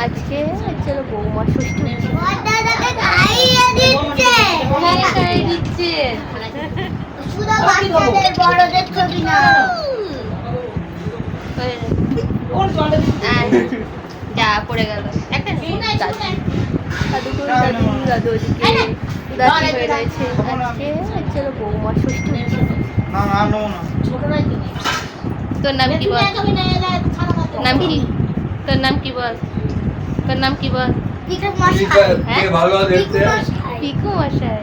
আজকে চলো বৌমা ষষ্ঠী উৎসব। যা পড়ে গেল একটা দাদু ওদিকে উদাসী হয়ে রয়েছে। আজকে চলো বৌমা ষষ্ঠী উৎসব। তোর নাম কি বল? নাম কি? তোর নাম কি বল? তোর নাম কি বল? পিকু মশাই।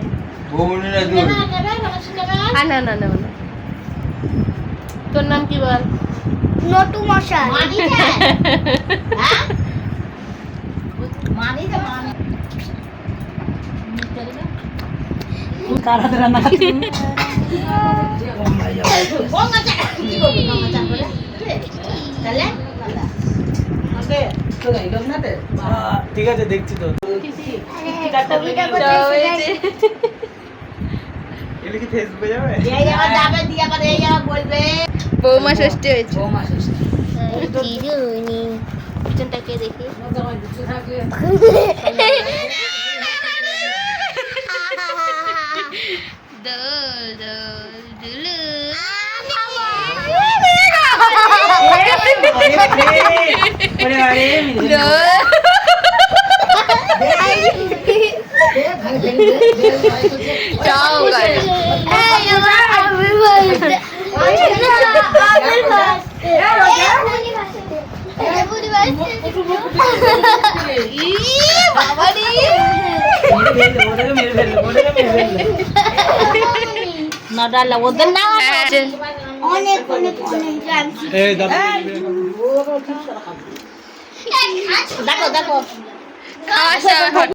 না না না না, তোর নাম কি বল? নটু মশাই। ঠিক আছে দেখছি তো। বৌমা ষষ্ঠী হয়েছে। বৌমা ষষ্ঠী। পিছনটাকে দেখি। দোল দোল দুলু। ওদের না অনেক অনেক অনেক দেখো দেখো খাওয়া